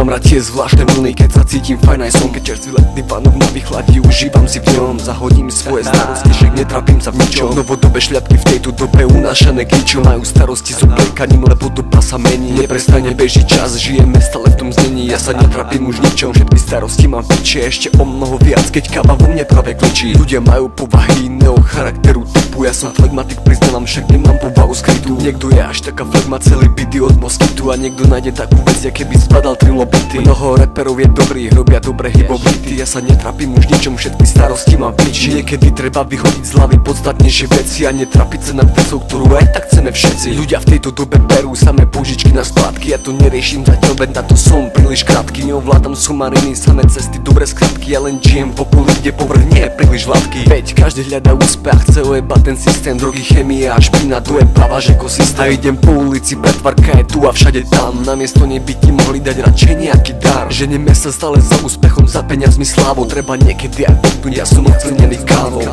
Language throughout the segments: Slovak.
Mám rád tie zvláštne vlny, keď sa cítim fajn aj som. Keď čerstvý letný Vánok ma vychladí, užívam si v ňom. Zahodím svoje starosti, že netrapím sa v ničom. Novodobé šľapky v tejto dobe unášané kličom. Majú starosti s obliekaním, lebo doba sa mení. Neprestane beží čas, žijeme stále v tom znení. Ja sa netrapím už ničom, všetky starosti mám v piči. Ešte o mnoho viac, keď káva vo mne práve kličí. Ľudia majú povahy iného charakteru typu. Ja som flegmatik, priznávam, však nemám povahu skrytú. Niekto je až taká flegma, celý byty od moskytu. A niekto nájde takú vec, aké by spadal trilobity. Mnoho reperov je dobrých, robia dobré hip-hopity. Ja sa netrapím už ničom, všetky starosti mám v piči. Niekedy treba vyhodiť z hlavy podstatnejšie veci a netrapiť sa nad vecou, ktorú aj tak chceme všetci. Ľudia v tejto dobe berú samé požičky na splátky. Ja to neriešim zatiaľ, veď na to som príliš krátky. Neovládam somariny, samé cesty, dobré skratky. Ja len žijem v okolí, kde povrch nie je príliš hladký. Veď každý hľadá úspech, chce ojebať ten systém. Drogy, chemie a špina, to je právaž ekosystém. A idem po ulici, pretvarka je tu a všade tam. Namiesto nej by ti mohli dať radšej nejaký dar. Ženeme sa stále za úspechom, za peniazmi, slávou. Treba niekedy aj podpnúť, ja som ovplyvnený kávou.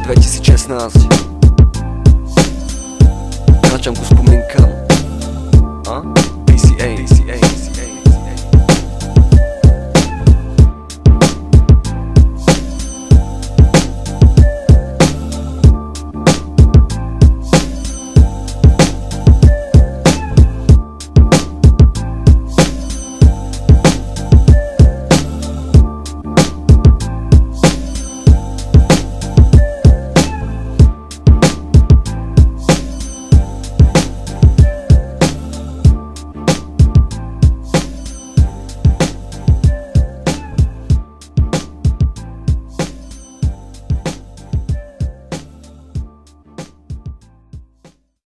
2016 Kráčam ku spomienkam PCA